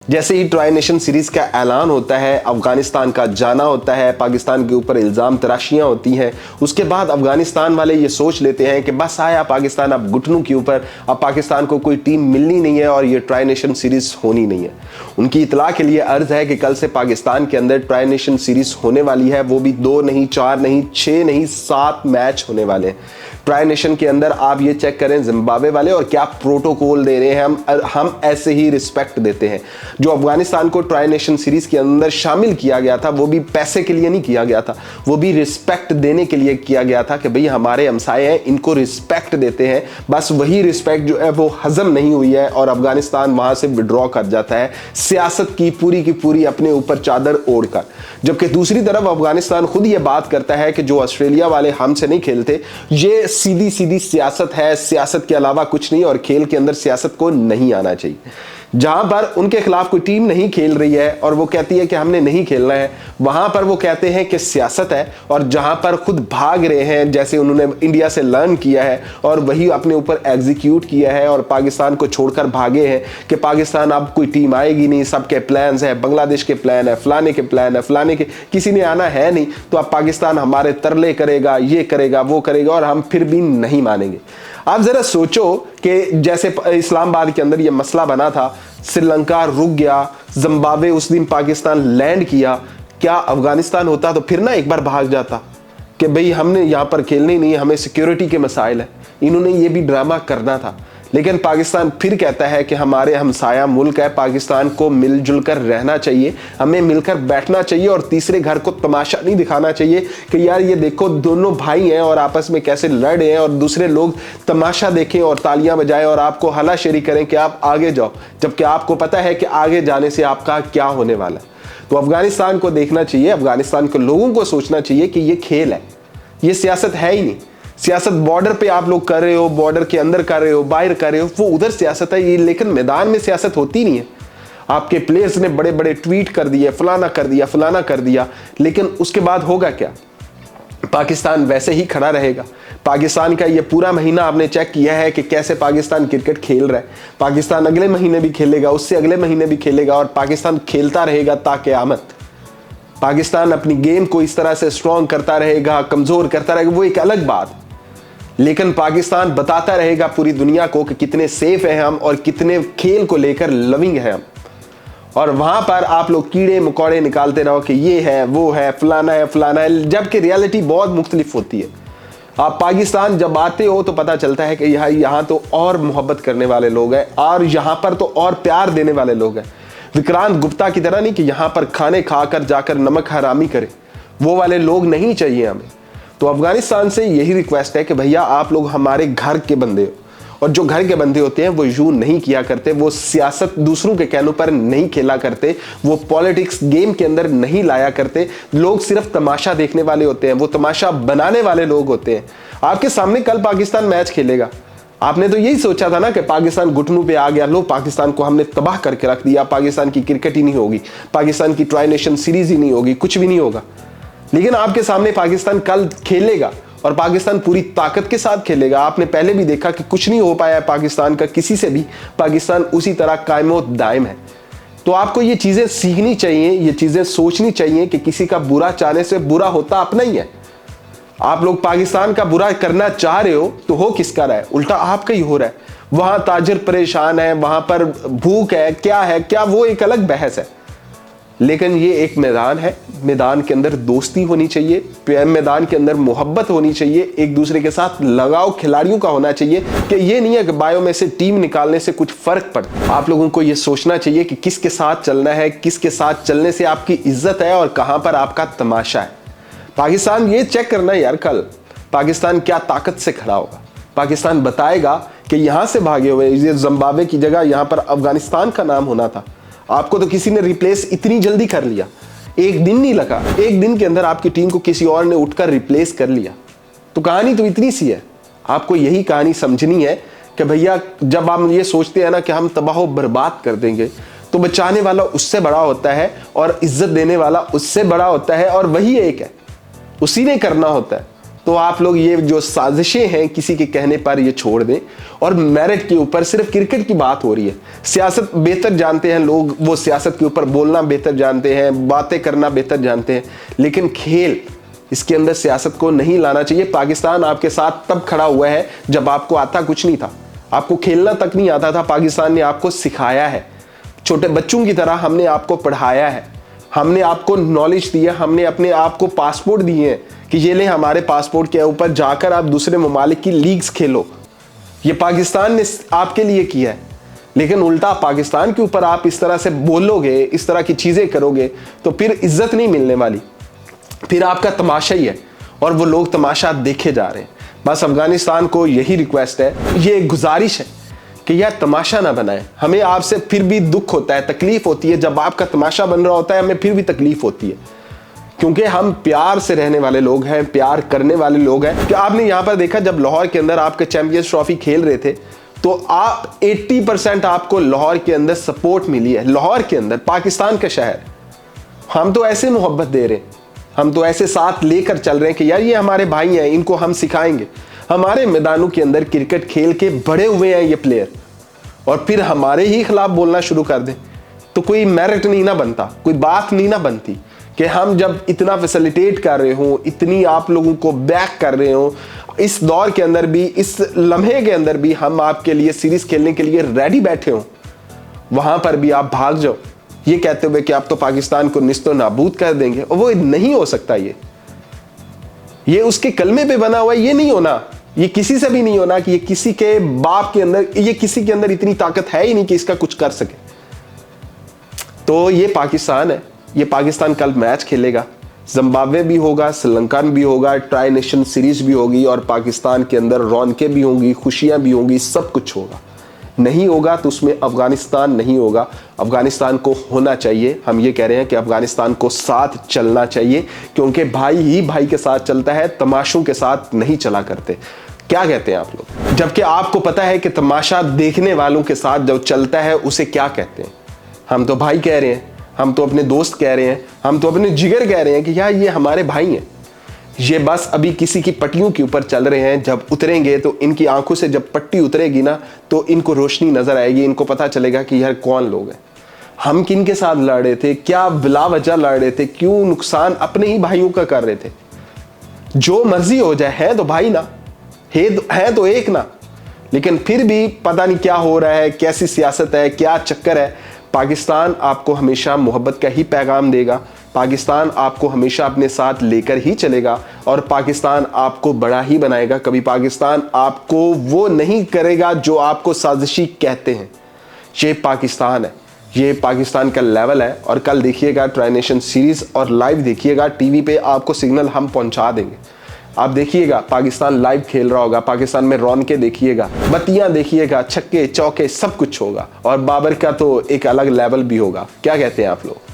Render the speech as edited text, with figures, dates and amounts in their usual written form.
जैसे ही tri nation series का ऐलान होता है, अफगानिस्तान का जाना होता है, पाकिस्तान के ऊपर इल्ज़ाम तराशियां होती हैं, उसके बाद अफगानिस्तान वाले ये सोच लेते हैं कि बस आया पाकिस्तान अब घुटनों के ऊपर, अब पाकिस्तान को कोई टीम मिलनी नहीं है और ये ट्राई नेशन सीरीज होनी नहीं है। उनकी इतला के लिए अर्ज है कि कल से पाकिस्तान के अंदर ट्राई नेशन सीरीज होने वाली है, वो भी 2 नहीं, 4 नहीं, 6 नहीं, 7 मैच होने वाले हैं। ट्राई नेशन के अंदर आप ये चेक करें जिम्बाब्वे वाले और क्या प्रोटोकॉल दे रहे हैं, हम ऐसे ही रिस्पेक्ट देते हैं। जो अफगानिस्तान को ट्राई नेशन सीरीज के अंदर शामिल किया गया था वो भी पैसे के लिए नहीं किया गया था, वो भी रिस्पेक्ट देने के लिए किया गया था कि भाई हमारे हमसाए हैं, इनको रिस्पेक्ट देते हैं। बस वही रिस्पेक्ट जो है वो हजम नहीं हुई है और अफगानिस्तान वहां से विड्रॉ कर जाता है सियासत की पूरी अपने ऊपर चादर ओढ़कर। जबकि दूसरी तरफ अफगानिस्तान खुद ये बात करता है कि जो ऑस्ट्रेलिया वाले हमसे नहीं खेलते, ये सीधी सीधी सियासत है, सियासत के अलावा कुछ नहीं, और खेल के अंदर सियासत को नहीं आना चाहिए। जहां पर उनके खिलाफ कोई टीम नहीं खेल रही है और वो कहती है कि हमने नहीं खेलना है, वहां पर वो कहते हैं कि सियासत है। और जहां पर खुद भाग रहे हैं, जैसे उन्होंने इंडिया से लर्न किया है और वही अपने ऊपर एग्जीक्यूट किया है और पाकिस्तान को छोड़कर भागे हैं कि पाकिस्तान अब कोई टीम आएगी नहीं, सबके प्लान्स है, बांग्लादेश के प्लान है, फलाने के प्लान है, फलाने के, किसी ने आना है नहीं, तो अब पाकिस्तान हमारे तरले करेगा, ये करेगा, वो करेगा, और हम फिर भी नहीं मानेंगे। आप जरा सोचो कि जैसे इस्लामाबाद के अंदर ये मसला बना था, श्रीलंका रुक गया, जिम्बाब्वे उस दिन पाकिस्तान लैंड किया, क्या अफगानिस्तान होता तो फिर ना एक बार भाग जाता कि भाई हमने यहां पर खेलने नहीं है, हमें सिक्योरिटी के मसाइल है। इन्होंने ये भी ड्रामा करना था, लेकिन पाकिस्तान फिर कहता है कि हमारे हमसाया मुल्क है, पाकिस्तान को मिलजुल कर रहना चाहिए, हमें मिलकर बैठना चाहिए और तीसरे घर को तमाशा नहीं दिखाना चाहिए कि यार ये देखो दोनों भाई हैं और आपस में कैसे लड़ रहे हैं और दूसरे लोग तमाशा देखें और तालियां बजाएं और आपको हलाशेरी करें कि आप आगे जाओ, जबकि आपको पता है कि आगे जाने से आपका क्या होने वाला है। तो अफगानिस्तान को देखना चाहिए, अफगानिस्तान के लोगों को सोचना चाहिए कि ये खेल है, ये सियासत है ही नहीं। सियासत बॉर्डर पे आप लोग कर रहे हो, बॉर्डर के अंदर कर रहे हो, बाहर कर रहे हो, वो उधर सियासत है, ये लेकिन मैदान में सियासत होती नहीं है। आपके प्लेयर्स ने बड़े बड़े ट्वीट कर दिए, फलाना कर दिया, फलाना कर दिया, लेकिन उसके बाद होगा क्या? पाकिस्तान वैसे ही खड़ा रहेगा। पाकिस्तान का ये पूरा महीना आपने चेक किया है कि कैसे पाकिस्तान क्रिकेट खेल रहा है। पाकिस्तान अगले महीने भी खेलेगा, उससे अगले महीने भी खेलेगा और पाकिस्तान खेलता रहेगा ताक़यामत। पाकिस्तान अपनी गेम को इस तरह से स्ट्रॉन्ग करता रहेगा, कमजोर करता रहेगा, वो एक अलग बात, लेकिन पाकिस्तान बताता रहेगा पूरी दुनिया को कि कितने सेफ हैं हम और कितने खेल को लेकर लविंग हैं हम। और वहां पर आप लोग कीड़े मकोड़े निकालते रहो कि ये है, वो है, फलाना है, जबकि रियलिटी बहुत मुख्तलिफ होती है। आप पाकिस्तान जब आते हो तो पता चलता है कि यहाँ तो और मोहब्बत करने वाले लोग हैं और यहाँ पर तो और प्यार देने वाले लोग हैं। विक्रांत गुप्ता की तरह नहीं कि यहाँ पर खाने खाकर जाकर नमक हरामी करे, वो वाले लोग नहीं चाहिए हमें। तो अफगानिस्तान से यही रिक्वेस्ट है कि भैया आप लोग हमारे घर के बंदे हो, और जो घर के बंदे होते हैं वो यूं नहीं किया करते, वो सियासत दूसरों के कहने पर नहीं खेला करते, वो पॉलिटिक्स गेम के अंदर नहीं लाया करते। लोग सिर्फ तमाशा देखने वाले होते हैं, वो तमाशा बनाने वाले लोग होते हैं। आपके सामने कल पाकिस्तान मैच खेलेगा, आपने तो यही सोचा था ना कि पाकिस्तान घुटनों पे आ गया, लो पाकिस्तान को हमने तबाह करके रख दिया, पाकिस्तान की क्रिकेट ही नहीं होगी, पाकिस्तान की ट्राई नेशन सीरीज ही नहीं होगी, कुछ भी नहीं होगा। लेकिन आपके सामने पाकिस्तान कल खेलेगा और पाकिस्तान पूरी ताकत के साथ खेलेगा। आपने पहले भी देखा कि कुछ नहीं हो पाया पाकिस्तान का किसी से भी, पाकिस्तान उसी तरह कायमो दायम है। तो आपको ये चीजें सीखनी चाहिए, ये चीजें सोचनी चाहिए कि किसी का बुरा चाहने से बुरा होता अपना ही है। आप लोग पाकिस्तान का बुरा करना चाह रहे हो तो हो किसका रहा है? उल्टा आपका ही हो रहा है। वहां ताजिर परेशान है, वहां पर भूख है, क्या वो एक अलग बहस है। लेकिन ये एक मैदान है, मैदान के अंदर दोस्ती होनी चाहिए, मैदान के अंदर मोहब्बत होनी चाहिए, एक दूसरे के साथ लगाव खिलाड़ियों का होना चाहिए कि ये नहीं है कि बायो में से टीम निकालने से कुछ फर्क पड़ता। आप लोगों को ये सोचना चाहिए कि किसके साथ चलना है, किसके साथ चलने से आपकी इज्जत है और कहां पर आपका तमाशा है। पाकिस्तान ये चेक करना है यार, कल पाकिस्तान क्या ताकत से खड़ा होगा। पाकिस्तान बताएगा कि यहां से भागे हुए जिम्बाब्वे की जगह यहां पर अफगानिस्तान का नाम होना था, आपको तो किसी ने रिप्लेस इतनी जल्दी कर लिया, एक दिन नहीं लगा, एक दिन के अंदर आपकी टीम को किसी और ने उठकर रिप्लेस कर लिया। तो कहानी तो इतनी सी है। आपको यही कहानी समझनी है कि भैया जब हम ये सोचते हैं ना कि हम तबाह बर्बाद कर देंगे, तो बचाने वाला उससे बड़ा होता है और इज्जत देने वाला उससे बड़ा होता है, और वही एक है, उसी ने करना होता है। तो आप लोग ये जो साजिशें हैं किसी के कहने पर ये छोड़ दें और मेरिट के ऊपर, सिर्फ क्रिकेट की बात हो रही है। सियासत बेहतर जानते हैं लोग, वो सियासत के ऊपर बोलना बेहतर जानते हैं, बातें करना बेहतर जानते हैं, लेकिन खेल, इसके अंदर सियासत को नहीं लाना चाहिए। पाकिस्तान आपके साथ तब खड़ा हुआ है जब आपको आता कुछ नहीं था, आपको खेलना तक नहीं आता था। पाकिस्तान ने आपको सिखाया है, छोटे बच्चों की तरह हमने आपको पढ़ाया है, हमने आपको नॉलेज दिया, हमने अपने आप को पासपोर्ट दिए हैं कि ये ले हमारे पासपोर्ट के ऊपर जाकर आप दूसरे ममालिक की लीग्स खेलो। ये पाकिस्तान ने आपके लिए किया है। लेकिन उल्टा पाकिस्तान के ऊपर आप इस तरह से बोलोगे, इस तरह की चीजें करोगे तो फिर इज्जत नहीं मिलने वाली, फिर आपका तमाशा ही है और वो लोग तमाशा देखे जा रहे हैं। बस अफगानिस्तान को यही रिक्वेस्ट है, ये गुजारिश है कि यार तमाशा ना बनाए। हमें आपसे फिर भी दुख होता है, तकलीफ होती है, जब आपका तमाशा बन रहा होता है हमें फिर भी तकलीफ होती है, क्योंकि हम प्यार से रहने वाले लोग हैं, प्यार करने वाले लोग हैं। कि आपने यहां पर देखा जब लाहौर के अंदर आपके चैंपियंस ट्रॉफी खेल रहे थे तो आप 80% आपको लाहौर के अंदर सपोर्ट मिली है। लाहौर के अंदर, पाकिस्तान का शहर, हम तो ऐसे मोहब्बत दे रहे हैं, हम तो ऐसे साथ लेकर चल रहे हैं कि यार ये हमारे भाई हैं, इनको हम सिखाएंगे। हमारे मैदानों के अंदर क्रिकेट खेल के बड़े हुए हैं ये प्लेयर, और फिर हमारे ही खिलाफ बोलना शुरू कर दें तो कोई मेरिट नहीं ना बनता, कोई बात नहीं ना बनती कि हम जब इतना फैसिलिटेट कर रहे हो, इतनी आप लोगों को बैक कर रहे हो, इस दौर के अंदर भी, इस लम्हे के अंदर भी हम आपके लिए सीरीज खेलने के लिए रेडी बैठे हो, वहां पर भी आप भाग जाओ ये कहते हुए कि आप तो पाकिस्तान को निस्तो नाबूद कर देंगे। और वो नहीं हो सकता, ये उसके कलमे पे बना हुआ है, ये नहीं होना, ये किसी से भी नहीं होना कि ये किसी के बाप के अंदर, ये किसी के अंदर इतनी ताकत है ही नहीं कि इसका कुछ कर सके। तो ये पाकिस्तान है, ये पाकिस्तान कल मैच खेलेगा, जिम्बाब्वे भी होगा, श्रीलंका भी होगा, ट्राई नेशन सीरीज भी होगी और पाकिस्तान के अंदर रौनकें भी होंगी, खुशियां भी होंगी, सब कुछ होगा। नहीं होगा तो उसमें अफगानिस्तान नहीं होगा। अफगानिस्तान को होना चाहिए। हम ये कह रहे हैं कि अफगानिस्तान को साथ चलना चाहिए, क्योंकि भाई ही भाई के साथ चलता है, तमाशों के साथ नहीं चला करते। क्या कहते हैं आप लोग? जबकि आपको पता है कि तमाशा देखने वालों के साथ जब चलता है उसे क्या कहते हैं। हम तो भाई कह रहे हैं, हम तो अपने दोस्त कह रहे हैं, हम तो अपने जिगर कह रहे हैं कि यार ये हमारे भाई हैं। ये बस अभी किसी की पट्टियों के ऊपर चल रहे हैं, जब उतरेंगे तो इनकी आंखों से जब पट्टी उतरेगी ना तो इनको रोशनी नजर आएगी, इनको पता चलेगा कि यार कौन लोग हैं, हम किन के साथ लड़ रहे थे, क्या बिला वजह लड़ रहे थे, क्यों नुकसान अपने ही भाइयों का कर रहे थे। जो मर्जी हो जाए, है तो भाई ना, है तो एक ना, लेकिन फिर भी पता नहीं क्या हो रहा है, कैसी सियासत है, क्या चक्कर है। पाकिस्तान आपको हमेशा मोहब्बत का ही पैगाम देगा, पाकिस्तान आपको हमेशा अपने साथ लेकर ही चलेगा और पाकिस्तान आपको बड़ा ही बनाएगा। कभी पाकिस्तान आपको वो नहीं करेगा जो आपको साजिशी कहते हैं। ये पाकिस्तान है, ये पाकिस्तान का लेवल है। और कल देखिएगा ट्राई नेशन सीरीज और लाइव देखिएगा टीवी पे, आपको सिग्नल हम पहुंचा देंगे। आप देखिएगा पाकिस्तान लाइव खेल रहा होगा, पाकिस्तान में रौनकें देखिएगा, बत्तियां देखिएगा, छक्के चौके सब कुछ होगा और बाबर का तो एक अलग लेवल भी होगा। क्या कहते हैं आप लोग?